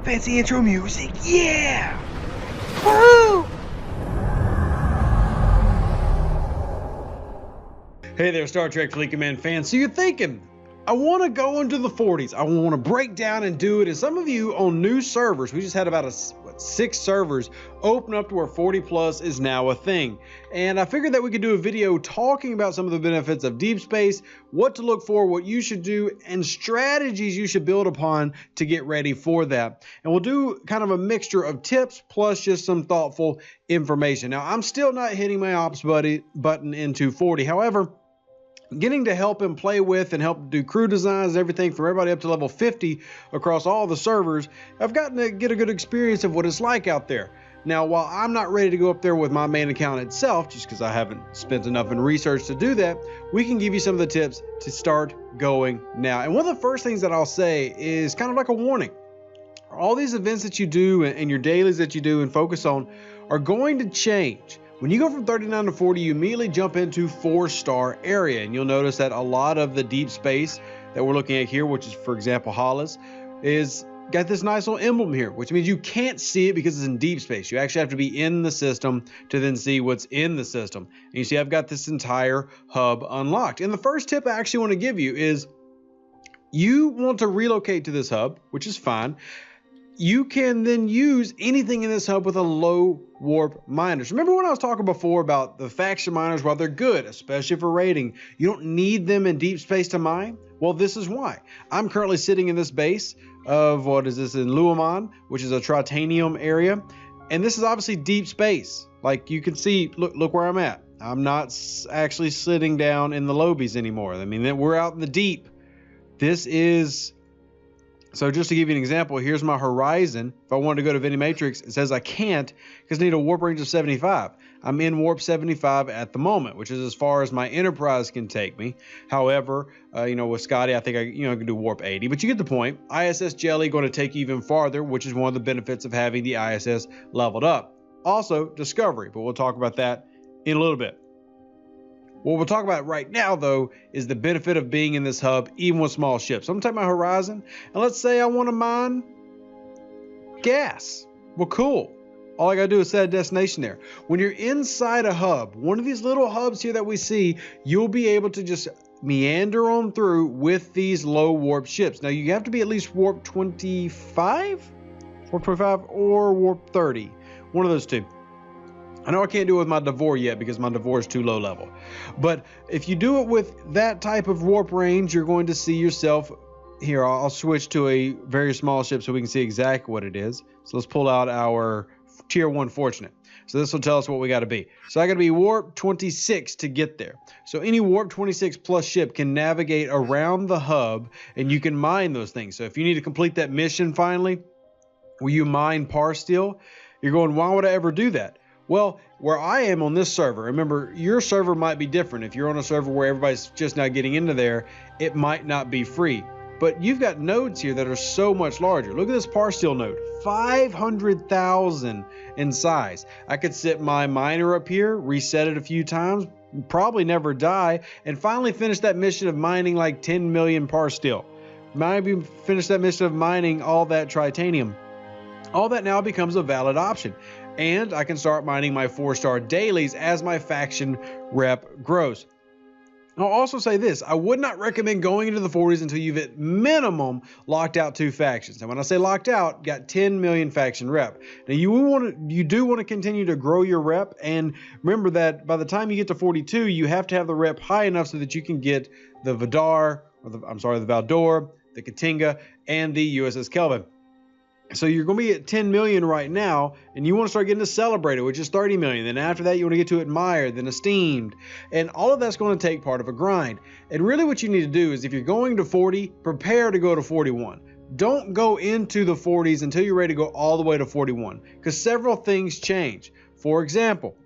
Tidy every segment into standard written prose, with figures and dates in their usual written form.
Fancy intro music, yeah! Woo! Hey there, Star Trek Fleet Command fans. So you're thinking, I want to go into the 40s. I want to break down and do it. And some of you on new servers, we just had about 6 servers open up to where 40 plus is now a thing. And I figured that we could do a video talking about some of the benefits of deep space, what to look for, what you should do, and strategies you should build upon to get ready for that. And we'll do kind of a mixture of tips plus just some thoughtful information. Now, I'm still not hitting my ops button into 40. However, getting to help him play with and help do crew designs, everything from everybody up to level 50 across all the servers, I've gotten to get a good experience of what it's like out there. Now, while I'm not ready to go up there with my main account itself, just because I haven't spent enough in research to do that, we can give you some of the tips to start going now. And one of the first things that I'll say is kind of like a warning. All these events that you do and your dailies that you do and focus on are going to change. When you go from 39 to 40, you immediately jump into 4-star area, and you'll notice that a lot of the deep space that we're looking at here, which is, for example, Hollis, is got this nice little emblem here, which means you can't see it because it's in deep space. You actually have to be in the system to then see what's in the system. And you see I've got this entire hub unlocked. And the first tip I actually want to give you is you want to relocate to this hub, which is fine. You can then use anything in this hub with a low warp miners. Remember when I was talking before about the faction miners, while they're good, especially for raiding, you don't need them in deep space to mine? Well, this is why. I'm currently sitting in this base of, what is this, in Luaman, which is a Tritanium area. And this is obviously deep space. Like you can see, look where I'm at. I'm not actually sitting down in the lobies anymore. I mean, we're out in the deep. This is... So just to give you an example, here's my horizon. If I wanted to go to Veni Matrix, it says I can't because I need a warp range of 75. I'm in warp 75 at the moment, which is as far as my Enterprise can take me. However, with Scotty, I think I can do warp 80, but you get the point. ISS Jelly going to take you even farther, which is one of the benefits of having the ISS leveled up. Also, Discovery, but we'll talk about that in a little bit. What we'll talk about right now, though, is the benefit of being in this hub, even with small ships. So I'm going to take my horizon, and let's say I want to mine gas. Well, cool. All I got to do is set a destination there. When you're inside a hub, one of these little hubs here that we see, you'll be able to just meander on through with these low warp ships. Now, you have to be at least warp 25? Warp 25 or warp 30. One of those two. I know I can't do it with my Devore yet because my Devore is too low level. But if you do it with that type of warp range, you're going to see yourself here. I'll switch to a very small ship so we can see exactly what it is. So let's pull out our tier 1 fortunate. So this will tell us what we got to be. So I got to be warp 26 to get there. So any warp 26 plus ship can navigate around the hub and you can mine those things. So if you need to complete that mission finally, will you mine par steel? You're going, why would I ever do that? Well, where I am on this server, remember, your server might be different. If you're on a server where everybody's just now getting into there, it might not be free. But you've got nodes here that are so much larger. Look at this par steel node, 500,000 in size. I could sit my miner up here, reset it a few times, probably never die, and finally finish that mission of mining like 10 million par steel. Maybe finish that mission of mining all that tritanium. All that now becomes a valid option. And I can start mining my 4-star dailies as my faction rep grows. I'll also say this, I would not recommend going into the 40s until you've at minimum locked out 2 factions. And when I say locked out, got 10 million faction rep. Now you do want to continue to grow your rep, and remember that by the time you get to 42, you have to have the rep high enough so that you can get the Valdor, the the Katinga, and the USS Kelvin. So you're going to be at 10 million right now, and you want to start getting to Celebrated, which is 30 million. Then after that, you want to get to Admired, then Esteemed. And all of that's going to take part of a grind. And really what you need to do is if you're going to 40, prepare to go to 41. Don't go into the 40s until you're ready to go all the way to 41, because several things change. For example,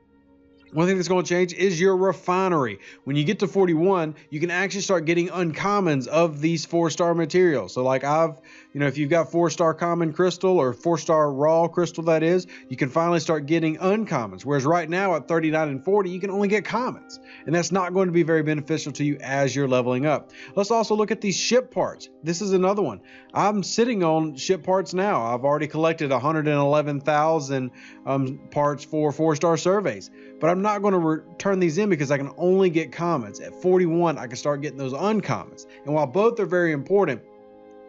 One thing that's going to change is your refinery. When you get to 41, you can actually start getting uncommons of these 4-star materials. So like if you've got 4-star common crystal or 4-star raw crystal, that is, you can finally start getting uncommons. Whereas right now at 39 and 40, you can only get commons. And that's not going to be very beneficial to you as you're leveling up. Let's also look at these ship parts. This is another one. I'm sitting on ship parts now. I've already collected 111,000 parts for 4-star surveys. But I'm not going to return these in because I can only get commons. At 41, I can start getting those uncommons. And while both are very important,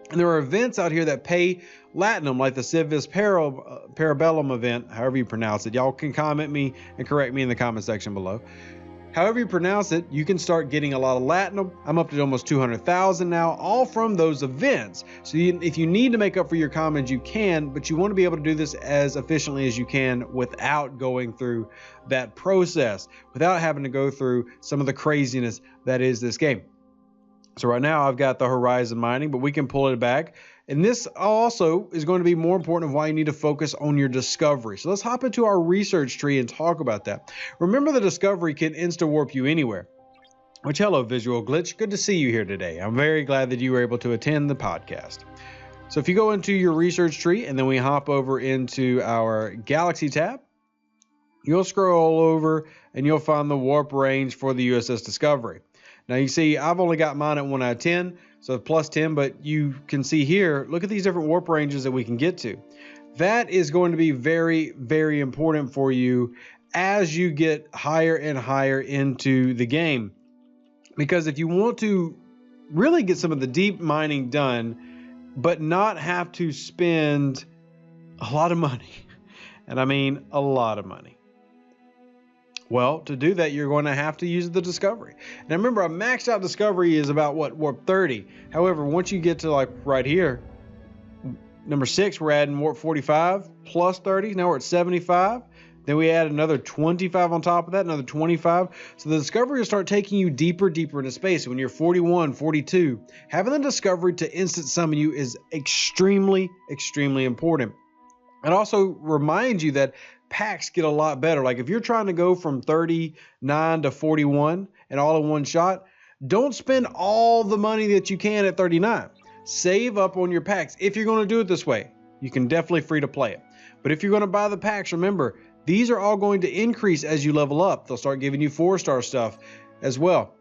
and there are events out here that pay Latinum, like the Civis Parabellum event, however you pronounce it. Y'all can comment me and correct me in the comment section below. However you pronounce it, you can start getting a lot of Latinum. I'm up to almost 200,000 now, all from those events. So if you need to make up for your commons, you can, but you want to be able to do this as efficiently as you can without going through that process, without having to go through some of the craziness that is this game. So right now I've got the Horizon mining, but we can pull it back. And this also is going to be more important of why you need to focus on your discovery. So let's hop into our research tree and talk about that. Remember, the discovery can insta-warp you anywhere. Which, hello, Visual Glitch. Good to see you here today. I'm very glad that you were able to attend the podcast. So if you go into your research tree and then we hop over into our Galaxy tab, you'll scroll over and you'll find the warp range for the USS Discovery. Now you see I've only got mine at 1 out of 10, so plus 10, but you can see here, look at these different warp ranges that we can get to. That is going to be very, very important for you as you get higher and higher into the game. Because if you want to really get some of the deep mining done, but not have to spend a lot of money, and I mean a lot of money, well, to do that, you're going to have to use the Discovery. Now remember, a maxed out Discovery is about what, warp 30. However, once you get to like right here, number 6, we're adding warp 45 plus 30. Now we're at 75. Then we add another 25 on top of that, another 25. So the Discovery will start taking you deeper, deeper into space. When you're 41, 42, having the Discovery to instant summon you is extremely, extremely important. It also reminds you that packs get a lot better. Like if you're trying to go from 39 to 41 and all in one shot, don't spend all the money that you can at 39. Save up on your packs. If you're going to do it this way, you can definitely free to play it. But if you're going to buy the packs, remember, these are all going to increase as you level up. They'll start giving you 4-star stuff as well.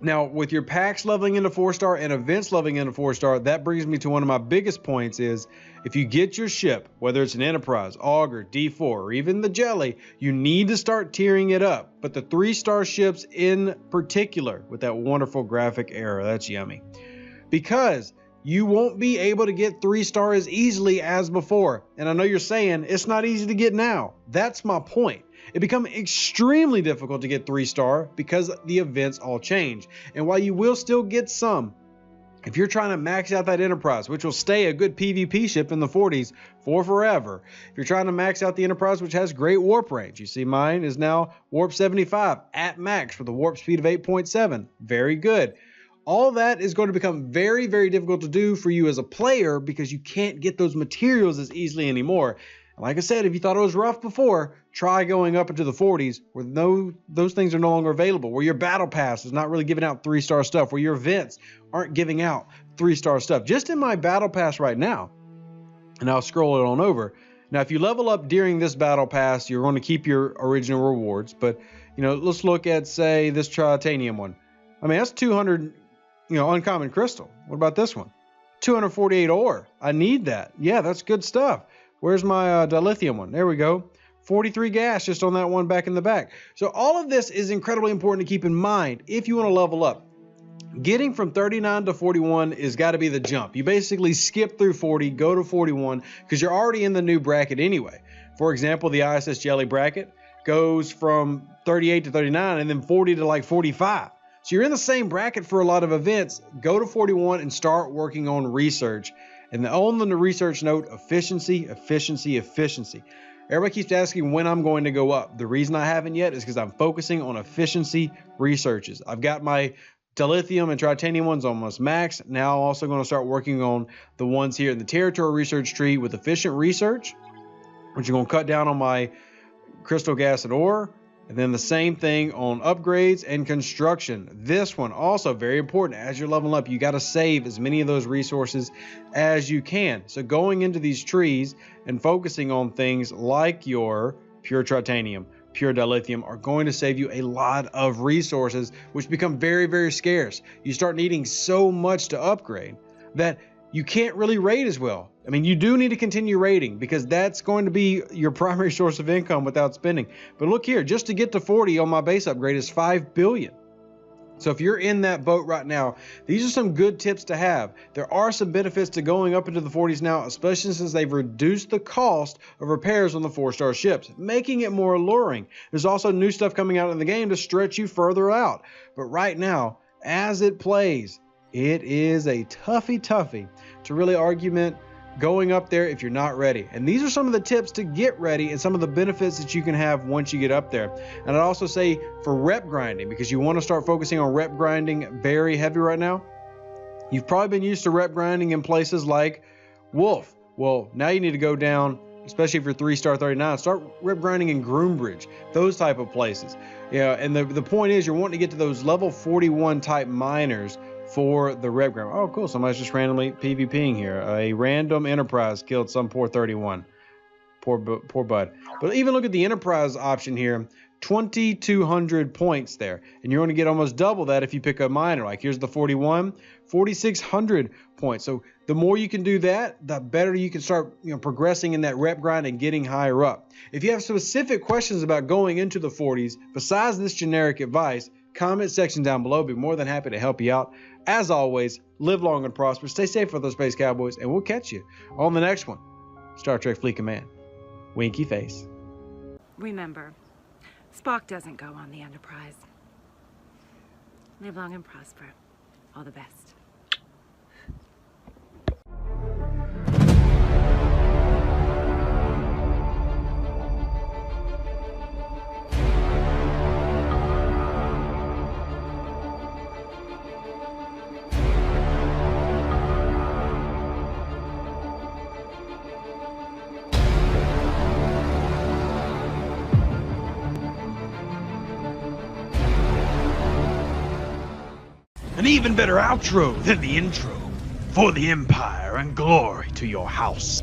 Now, with your packs leveling into 4-star and events leveling into 4-star, that brings me to one of my biggest points is if you get your ship, whether it's an Enterprise, Augur, D4, or even the Jelly, you need to start tiering it up. But the 3-star ships in particular, with that wonderful graphic error, that's yummy. Because you won't be able to get 3-star as easily as before. And I know you're saying it's not easy to get now. That's my point. It becomes extremely difficult to get 3-star because the events all change. And while you will still get some, if you're trying to max out that Enterprise, which will stay a good PvP ship in the 40s for forever, if you're trying to max out the Enterprise, which has great warp range, you see mine is now warp 75 at max with a warp speed of 8.7. Very good. All that is going to become very, very difficult to do for you as a player because you can't get those materials as easily anymore. Like I said, if you thought it was rough before, try going up into the 40s where those things are no longer available, where your battle pass is not really giving out 3-star stuff, where your events aren't giving out 3-star stuff. Just in my battle pass right now, and I'll scroll it on over. Now, if you level up during this battle pass, you're going to keep your original rewards. But, let's look at, say, this Tritanium one. I mean, that's 200, uncommon crystal. What about this one? 248 ore. I need that. Yeah, that's good stuff. Where's my dilithium one? There we go. 43 gas just on that one back in the back. So all of this is incredibly important to keep in mind if you want to level up. Getting from 39 to 41 is got to be the jump. You basically skip through 40, go to 41 because you're already in the new bracket anyway. For example, the ISS Jelly bracket goes from 38 to 39 and then 40 to like 45. So you're in the same bracket for a lot of events. Go to 41 and start working on research. And on the research note, efficiency, efficiency, efficiency. Everybody keeps asking when I'm going to go up. The reason I haven't yet is because I'm focusing on efficiency researches. I've got my dilithium and tritanium ones almost maxed. Now I'm also going to start working on the ones here in the territory research tree with efficient research, which are going to cut down on my crystal gas and ore. And then the same thing on upgrades and construction. This one also very important. As you're leveling up, you got to save as many of those resources as you can. So going into these trees and focusing on things like your pure titanium, pure dilithium are going to save you a lot of resources, which become very, very scarce. You start needing so much to upgrade that you can't really raid as well. I mean, you do need to continue raiding because that's going to be your primary source of income without spending. But look here, just to get to 40 on my base upgrade is 5 billion. So if you're in that boat right now, these are some good tips to have. There are some benefits to going up into the 40s now, especially since they've reduced the cost of repairs on the 4-star ships, making it more alluring. There's also new stuff coming out in the game to stretch you further out. But right now, as it plays, it is a toughie to really argument going up there if you're not ready. And these are some of the tips to get ready and some of the benefits that you can have once you get up there. And I'd also say for rep grinding, because you want to start focusing on rep grinding very heavy right now. You've probably been used to rep grinding in places like Wolf. Well, now you need to go down, especially if you're 3-star 39, start rep grinding in Groombridge, those type of places. Yeah, and the point is you're wanting to get to those level 41 type miners for the rep grind. Oh, cool. Somebody's just randomly PvPing here. A random enterprise killed some poor 31. Poor bud. But even look at the enterprise option here. 2,200 points there. And you're going to get almost double that if you pick a miner. Like here's the 41, 4,600 points. So the more you can do that, the better you can start progressing in that rep grind and getting higher up. If you have specific questions about going into the 40s, besides this generic advice, comment section down below. Be more than happy to help you out. As always, live long and prosper. Stay safe for those Space Cowboys, and we'll catch you on the next one. Star Trek Fleet Command. Winky face. Remember, Spock doesn't go on the Enterprise. Live long and prosper. All the best. An even better outro than the intro for the Empire and glory to your house.